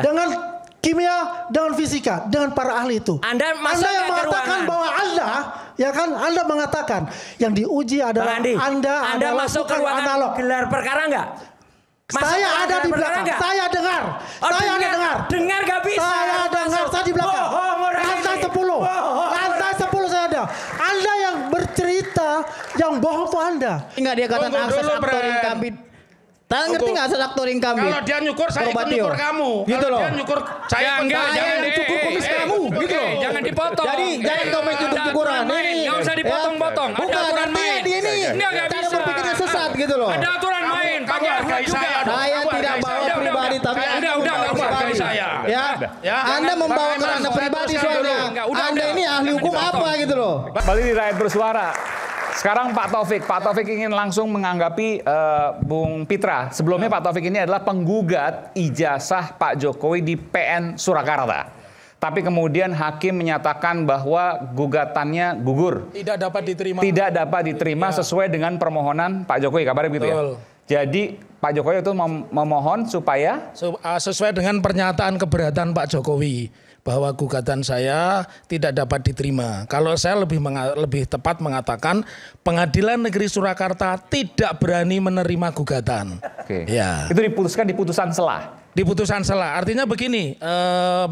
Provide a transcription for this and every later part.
dengan kimia, dengan fisika, dengan para ahli itu. Anda yang mengatakan bahwa Anda mengatakan yang diuji adalah Anda masuk ke ruangan analog. Gelar perkara enggak? Saya ada di belakang. Saya dengar. Saya dengar. Dengar gak bisa. Saya dengar. Saya di belakang. Lantai 10. Lantai 10 saya ada. Anda yang bercerita, yang bohong tuh Anda. Enggak dia katakan akses aktor income. Ngerti nggak akses aktor income? Kalau dia nyukur, saya ikut nyukur kamu. Gitu loh. Dia nyukur, saya jangan cukur kumis kamu. Gitu loh. Jangan dipotong. Jadi jangan kau main cukur-cukuran. Nggak usah dipotong-potong. Ada aturan main. Dia ini cara berpikirnya sesat gitu loh. Ada aturan main. Saya tidak bawa pribadi, tapi udah pribadi saya. Ya, Anda membawa kerana pribadi soalnya. Anda ini ahli hukum apa gitu loh. Kembali di Rakyat Bersuara. Sekarang Pak Taufik ingin langsung menganggapi Bung Pitra. Sebelumnya Pak Taufik ini adalah penggugat ijazah Pak Jokowi di PN Surakarta. Tapi kemudian hakim menyatakan bahwa gugatannya gugur. Tidak dapat diterima. Tidak dapat diterima sesuai dengan permohonan Pak Jokowi. Kabarnya begitu ya? Jadi Pak Jokowi itu memohon supaya sesuai dengan pernyataan keberatan Pak Jokowi bahwa gugatan saya tidak dapat diterima. Kalau saya lebih tepat mengatakan Pengadilan Negeri Surakarta tidak berani menerima gugatan. Oke. Ya. Itu diputuskan di putusan selah. Di putusan selah. Artinya begini,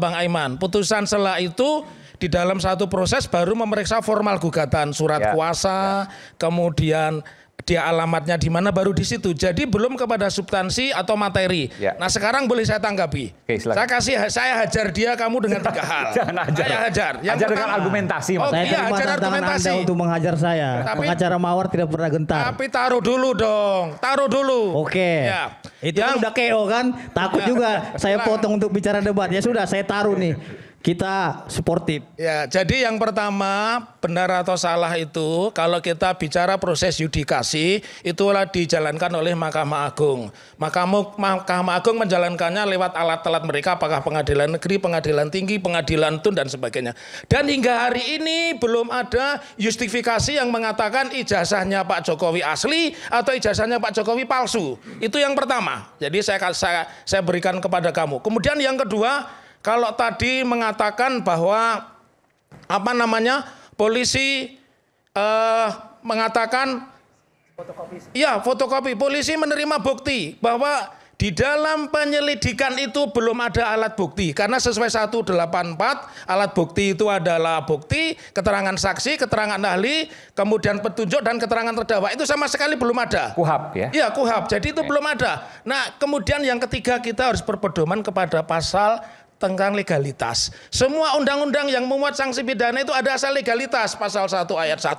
Bang Aiman, putusan selah itu di dalam satu proses baru memeriksa formal gugatan, surat kuasa, kemudian dia alamatnya di mana baru di situ. Jadi belum kepada substansi atau materi. Ya. Nah sekarang boleh saya tanggapi. Oke, saya hajar dia kamu dengan 3 hal. Jangan hajar. Saya hajar. Hajar dengan argumentasi. Oh, saya iya, terima tantangan Anda untuk menghajar saya. Pengacara Mawar tidak pernah gentar. Tapi taruh dulu dong. Taruh dulu. Oke. Ya. Itu kan udah KO kan. Takut juga saya potong untuk bicara debat. Ya sudah saya taruh nih. Kita sportif. Ya, jadi yang pertama benar atau salah itu kalau kita bicara proses yudikasi itulah dijalankan oleh Mahkamah Agung. Mahkamah Agung menjalankannya lewat alat-alat mereka apakah pengadilan negeri, pengadilan tinggi, pengadilan tun dan sebagainya. Dan hingga hari ini belum ada justifikasi yang mengatakan ijazahnya Pak Jokowi asli atau ijazahnya Pak Jokowi palsu. Itu yang pertama. Jadi saya berikan kepada kamu. Kemudian yang kedua, kalau tadi mengatakan bahwa polisi mengatakan fotokopi. Polisi menerima bukti bahwa di dalam penyelidikan itu belum ada alat bukti karena sesuai 184 alat bukti itu adalah bukti, keterangan saksi, keterangan ahli, kemudian petunjuk dan keterangan terdakwa itu sama sekali belum ada. KUHAP ya? Iya KUHAP. Jadi itu belum ada. Nah kemudian yang ketiga kita harus berpedoman kepada pasal tentang legalitas. Semua undang-undang yang memuat sanksi pidana itu ada asal legalitas. Pasal 1 ayat 1,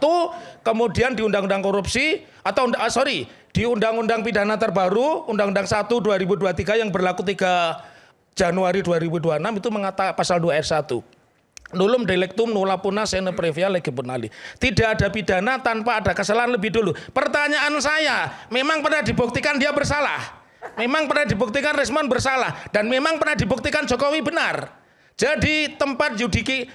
kemudian di Undang-Undang Korupsi atau di Undang-Undang Pidana terbaru Undang-Undang 1 2023 yang berlaku 3 Januari 2026 itu mengatakan pasal 2 ayat 1. Nullum delictum nulla puna sine previa lege penali. Tidak ada pidana tanpa ada kesalahan lebih dulu. Pertanyaan saya, memang pernah dibuktikan dia bersalah? Memang pernah dibuktikan Rismon bersalah dan memang pernah dibuktikan Jokowi benar. Jadi tempat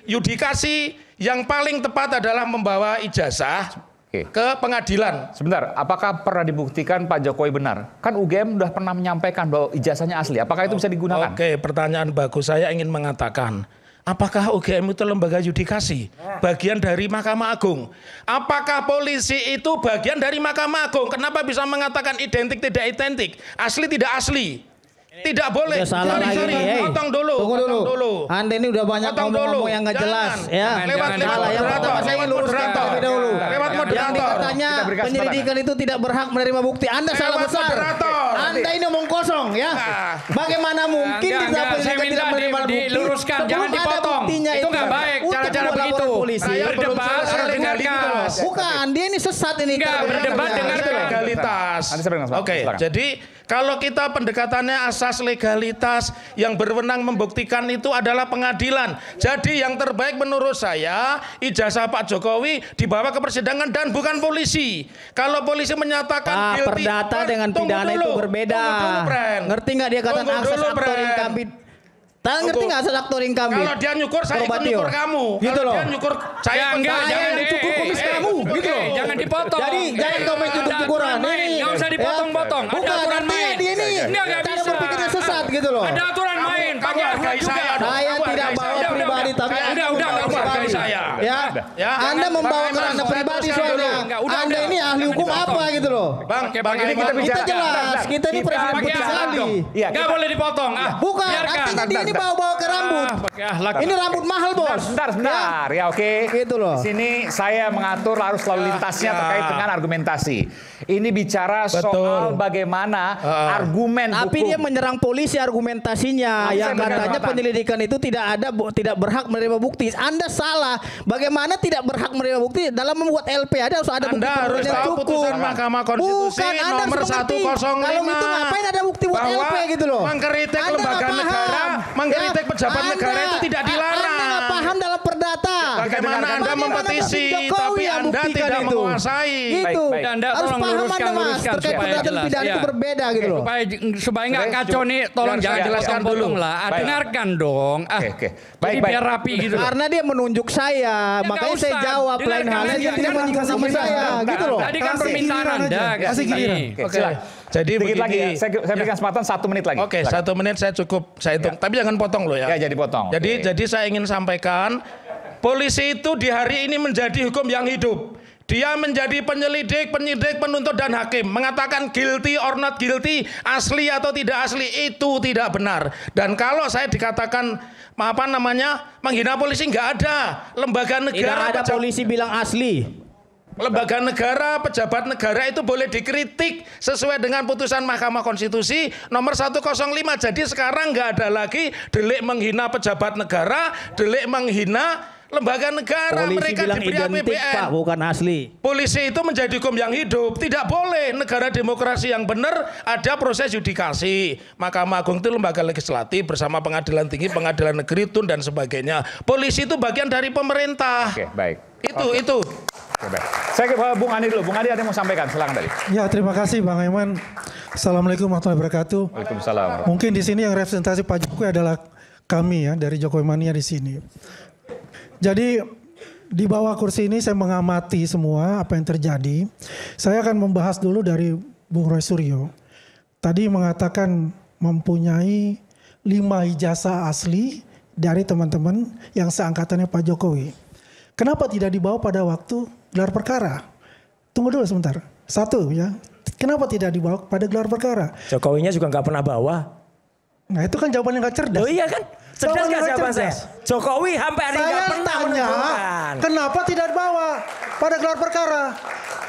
yudikasi yang paling tepat adalah membawa ijazah ke pengadilan. Sebentar, apakah pernah dibuktikan Pak Jokowi benar? Kan UGM sudah pernah menyampaikan bahwa ijazahnya asli. Apakah itu bisa digunakan? Oke, pertanyaan bagus. Saya ingin mengatakan, apakah UGM itu lembaga yudikasi? Bagian dari Mahkamah Agung. Apakah polisi itu bagian dari Mahkamah Agung? Kenapa bisa mengatakan identik tidak identik? Asli tidak asli? Tidak boleh. Salah lagi nih. Potong dulu. Tunggu dulu. Anda ini udah banyak ngomong yang nggak jelas. Ya. Lewat moderator. Saya ingin luruskan terlebih dahulu. Lewat moderator. Yang dikatanya penyelidikan itu tidak berhak menerima bukti. Anda salah besar. Anda ini omong kosong ya. Bagaimana mungkin kita penyelidikan tidak menerima bukti? Diluruskan, jangan dipotong. Itu nggak baik cara-cara begitu. Berdebat harus dengarkan. Bukan, dia ini sesat ini. Enggak, berdebat dengan legalitas. Oke, jadi kalau kita pendekatannya asas legalitas yang berwenang membuktikan itu adalah pengadilan. Jadi yang terbaik menurut saya ijazah Pak Jokowi dibawa ke persidangan dan bukan polisi. Kalau polisi menyatakan guilty, perdata dengan pidana itu berbeda. Ngerti nggak dia kata akses aktor income? Ngerti nggak akses aktor income? Kalau dia nyukur saya ikut nyukur kamu. Gitu loh. Dia nyukur saya jangan cukur kumis kamu. Gitu loh. Jangan dipotong. Jadi jangan kau main cukur-cukuran. Nggak usah dipotong-potong. Ada aturan main. Dia ini cara berpikirnya sesat gitu loh. Ada aturan main. Kamu hargai saya. Saya tidak bawa pribadi, tapi udah hargai saya. Ya, Anda membawa kerana pribadi soalnya. Anda ini ahli hukum apa gitu loh. Bang, ini kita jelas. Kita ini presiden putih sekali. Nggak boleh dipotong. Bukan, artinya dia ini bawa ke rambut. Ini rambut mahal, Bos. Sebentar. Ya oke. Gitu loh. Di sini saya mengatur arus lalu lintasnya terkait dengan argumentasi. Ini bicara soal bagaimana argumen hukum. Tapi dia menyerang polisi argumentasinya. Yang katanya penyelidikan itu tidak berhak menerima bukti. Anda salah. Bagaimana tidak berhak menerima bukti? Dalam membuat LP ada harus ada bukti. Anda harus tahu putusan Mahkamah Konstitusi nomor 105. Kalau itu ngapain ada bukti buat LP gitu loh? Mengkritik lembaga negara, mengkritik pejabat negara itu tidak dilarang. Anda nggak paham dalam perdata. Bagaimana Anda mempetisi tapi Anda tidak menguasai. Gitu. Anda tolong luruskan terkait perdata pidana itu berbeda gitu loh. Supaya nggak kacau nih, tolong jangan jelaskan dulu lah. Dengarkan dong. Baik, biar rapi gitu. Karena dia menunjuk saya, makanya saya jawab. Lain halnya dia tidak menunjuk sama saya, gitu loh. Tadi kan permintaan Anda. Kasih giliran. Oke. Jadi sedikit lagi, begini. saya berikan kesempatan 1 menit lagi. Oke, 1 menit saya cukup, saya hitung. Tapi jangan potong loh ya. Ya, jadi potong. Jadi saya ingin sampaikan, polisi itu di hari ini menjadi hukum yang hidup. Dia menjadi penyelidik, penyidik, penuntut dan hakim. Mengatakan guilty or not guilty, asli atau tidak asli, itu tidak benar. Dan kalau saya dikatakan menghina polisi, nggak ada. Lembaga negara, tidak ada polisi bilang asli. Lembaga negara, pejabat negara itu boleh dikritik sesuai dengan putusan Mahkamah Konstitusi nomor 105. Jadi sekarang nggak ada lagi delik menghina pejabat negara, delik menghina lembaga negara. Polisi mereka bilang diberi identik, APBN. Pak, bukan asli. Polisi itu menjadi hukum yang hidup. Tidak boleh. Negara demokrasi yang benar ada proses yudikasi. Mahkamah Agung itu lembaga legislatif bersama pengadilan tinggi, pengadilan negeri, tun dan sebagainya. Polisi itu bagian dari pemerintah. Oke, baik. Itu. Oke, baik. Saya ke Bung Andi dulu. Bung Andi ada yang mau sampaikan, silakan tadi. Ya, terima kasih Bang Aiman. Assalamualaikum warahmatullahi wabarakatuh. Waalaikumsalam. Mungkin di sini yang representasi Pak Jokowi adalah kami ya dari Jokowi Mania di sini. Jadi di bawah kursi ini saya mengamati semua apa yang terjadi. Saya akan membahas dulu dari Bung Roy Suryo. Tadi mengatakan mempunyai 5 ijazah asli dari teman-teman yang seangkatannya Pak Jokowi. Kenapa tidak dibawa pada waktu gelar perkara? Tunggu dulu sebentar. 1 ya. Kenapa tidak dibawa pada gelar perkara? Jokowinya juga nggak pernah bawa. Nah itu kan jawaban yang gak cerdas. Oh iya kan? Cerdas nggak jawaban saya? Jokowi sampai hari nggak pernah menunjukkan. Kenapa tidak dibawa pada gelar perkara?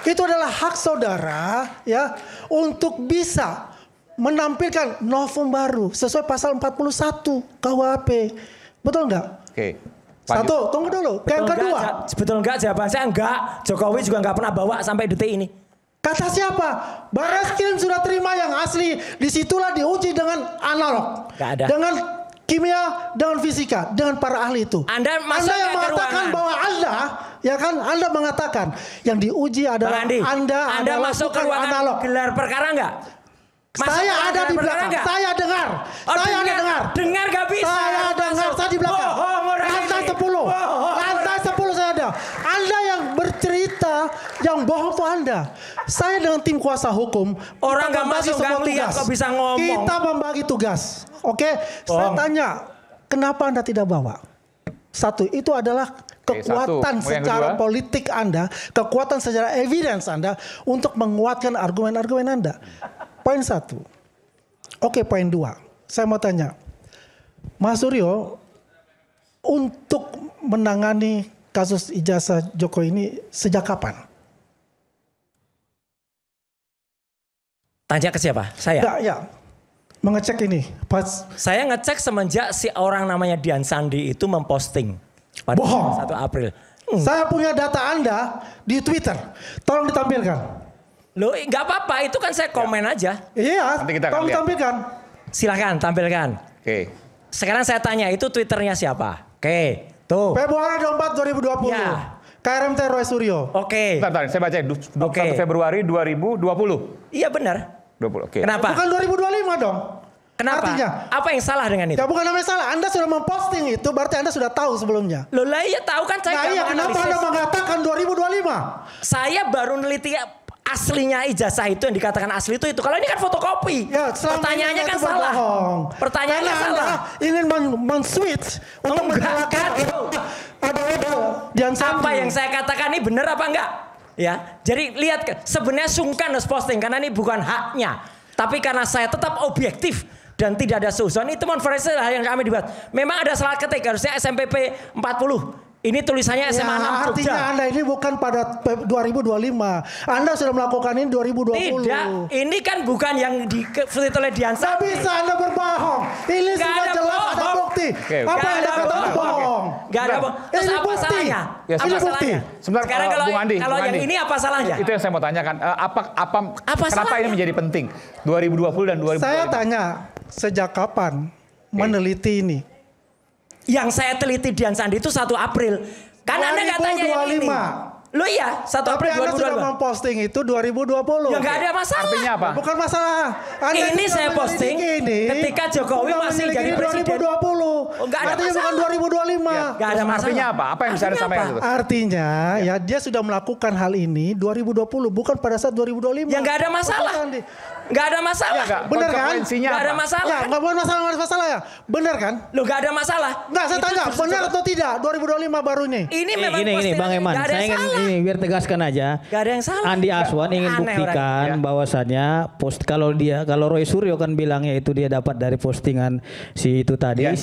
Itu adalah hak saudara ya untuk bisa menampilkan novum baru sesuai pasal 41 KUHP. Betul nggak? Oke. 1, tunggu dulu. Yang kedua. Betul nggak jawaban saya? Enggak. Jokowi juga nggak pernah bawa sampai detik ini. Kata siapa? Barreskrim sudah terima yang asli. Disitulah diuji dengan analog. Nggak ada. Dengan kimia, dengan fisika, dengan para ahli itu. Anda yang mengatakan bahwa Anda mengatakan yang diuji adalah Anda masuk ke ruangan analog. Gelar perkara enggak? Saya ada di belakang. Enggak? Saya dengar. Dengar gak bisa. Saya dengar. Saya di belakang. Lantai 10. Lantai 10 saya ada. Anda yang bercerita, yang bohong itu Anda. Saya dengan tim kuasa hukum. Orang nggak masuk nggak lihat kok bisa ngomong. Kita membagi tugas. Oke. Saya tanya, kenapa Anda tidak bawa? 1, itu adalah kekuatan secara politik Anda, kekuatan secara evidence Anda untuk menguatkan argumen-argumen Anda. Poin 1. Oke, poin 2. Saya mau tanya, Mas Suryo, untuk menangani kasus ijazah Jokowi ini sejak kapan? Tanya ke siapa? Saya? Enggak, ya. Mengecek ini. Saya ngecek semenjak si orang namanya Dian Sandi itu memposting. Pada 1 April. Saya punya data Anda di Twitter. Tolong ditampilkan. Loh, nggak apa-apa, itu kan saya komen aja. Iya, tolong tampilkan. Silahkan, tampilkan. Oke. Sekarang saya tanya, itu Twitternya siapa? Oke, tuh. Februari 24, 2020. Ya. KRMT Roy Suryo. Oke. Bentar, saya baca 21 Februari 2020. Iya benar. 20, oke. Kenapa? Bukan 2025 dong. Kenapa? Artinya, apa yang salah dengan itu? Ya bukan namanya salah. Anda sudah memposting itu, berarti Anda sudah tahu sebelumnya. Loh lah iya tahu kan saya. Nah iya, kenapa Anda mengatakan 2025? Saya baru neliti aslinya ijazah itu yang dikatakan asli itu. Kalau ini kan fotokopi. Ya, pertanyaannya kan salah. Pertanyaannya Karena salah. Anda ingin men-switch untuk menyalahkan ada Dian Sandi. Apa yang saya katakan ini benar apa enggak? Ya, jadi lihat sebenarnya sungkan harus posting karena ini bukan haknya. Tapi karena saya tetap objektif dan tidak ada suuzon, itu konferensi yang kami dibuat. Memang ada salah ketik, harusnya SMPP 40. Ini tulisannya SMA 6 Jogja. Artinya Anda ini bukan pada 2025. Anda sudah melakukan ini 2020. Tidak, ini kan bukan yang ditulis oleh Dian Tidak Sandi. bisa Anda berbohong. Ini Gak sudah ada jelas ada bohong. bukti. Oke. Apa Gak yang Anda ada katakan bohong. bohong? Gak ada bohong. Terus Ini apa bukti. salahnya? Ya, Apa ini bukti. salahnya? Sebentar, Sekarang kalau Bung Andi, kalau Bung yang Andi. ini apa salahnya? Itu yang saya mau tanyakan. Kenapa salahnya? ini menjadi penting 2020 dan 2025? Saya tanya, sejak kapan meneliti ini? Yang saya teliti Dian Sandi itu 1 April. Kan Anda nggak tanya yang ini. 2025. Lo iya, 1 Tapi April Anda sudah 2022. memposting itu 2020. Ya nggak ada masalah. Artinya apa? Bukan masalah. Anda Ini juga saya menyelidiki posting ini, ketika Jokowi sudah masih menyelidiki jadi presiden. 2020. Oh, nggak ada Artinya bukan masalah. 2025. Nggak ada masalah. Artinya apa? Apa yang bisa Anda Artinya sampaikan apa? itu? Artinya ya dia sudah melakukan hal ini 2020 bukan pada saat 2025. Ya nggak ada masalah. Nggak ada masalah. Ya, Bener kan? konsekuensinya Nggak ada apa? masalah. Ya, nggak bukan masalah ya. Bener kan? Lo nggak ada masalah. Nggak, saya Itu tanya, justru- benar atau tidak 2025 baru ini? Ini memang Gini postingan Bang Eman, nggak ada saya yang ingin salah. ini biar tegaskan aja. Nggak ada yang salah. Andi Aswan ingin Aneh buktikan bahwasannya kalau Roy Suryo kan bilangnya itu dia dapat dari postingan si itu tadi Dian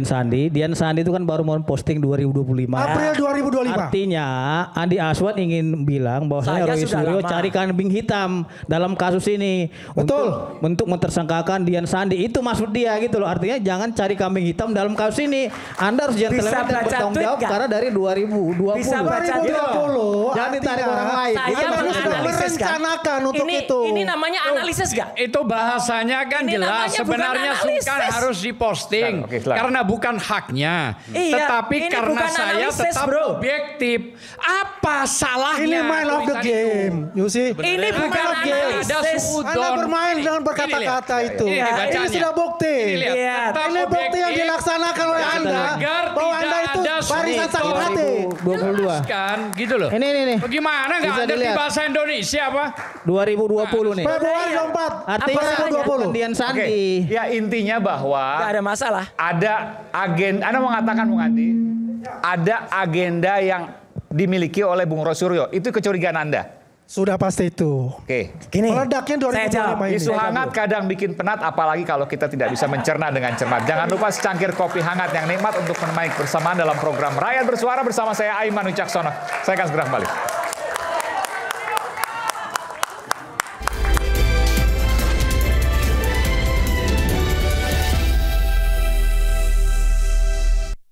Sandi. Dian Sandi itu kan baru mau posting 2025. April 2025. Artinya Andi Aswan ingin bilang bahwasanya Saya Roy sudah Suryo lama. cari kambing hitam dalam kasus ini. Betul. Untuk mentersangkakan Dian Sandi, itu maksud dia gitu loh. Artinya jangan cari kambing hitam dalam kasus ini. Anda harus Bisa gentleman dan baca bertanggung tweet jawab nggak? karena dari 2020. Bisa baca tweet. 2020. Jangan ditarik orang lain. Saya Itu maksud saya. menganalisis kan. merencanakan untuk ini, itu. Ini namanya analisis gak? Itu bahasanya kan Ini jelas. namanya Sebenarnya bukan analisis. sungkan harus diposting. Oke, silakan. Karena bukan haknya. Iya, Tetapi ini karena bukan saya analisis, tetap bro. objektif. Apa salahnya? Ini mind of the tulisan game, you see? Ini bukan Ada analisis. suudon. Anda bermain dengan berkata-kata itu. Ini Ini bacanya. sudah bukti. Ini lihat. Iya. Tetap Ini bukti yang objektif. dilaksanakan oleh Anda Agar bahwa tidak Anda itu ada barisan sakit suudon. hati. 2022. Kan gitu loh. Ini nih. Bagaimana nggak Bisa ada di dilihat. bahasa Indonesia apa? 2020 nih. Februari 24. Artinya Apa salahnya? 2020. Dian Oke, Sandi. ya intinya bahwa Gak ada masalah. ada agenda, Anda mengatakan Bung Andi, ada agenda yang dimiliki oleh Bung Roy Suryo. Itu kecurigaan Anda. Sudah pasti itu. Oke. Gini. Meledaknya saya jawab. 2025 ini. Isu hangat kadang bikin penat, apalagi kalau kita tidak bisa mencerna dengan cermat. Jangan lupa secangkir kopi hangat yang nikmat untuk menemani bersamaan dalam program Rakyat Bersuara bersama saya Aiman Wicaksono. Saya akan segera kembali.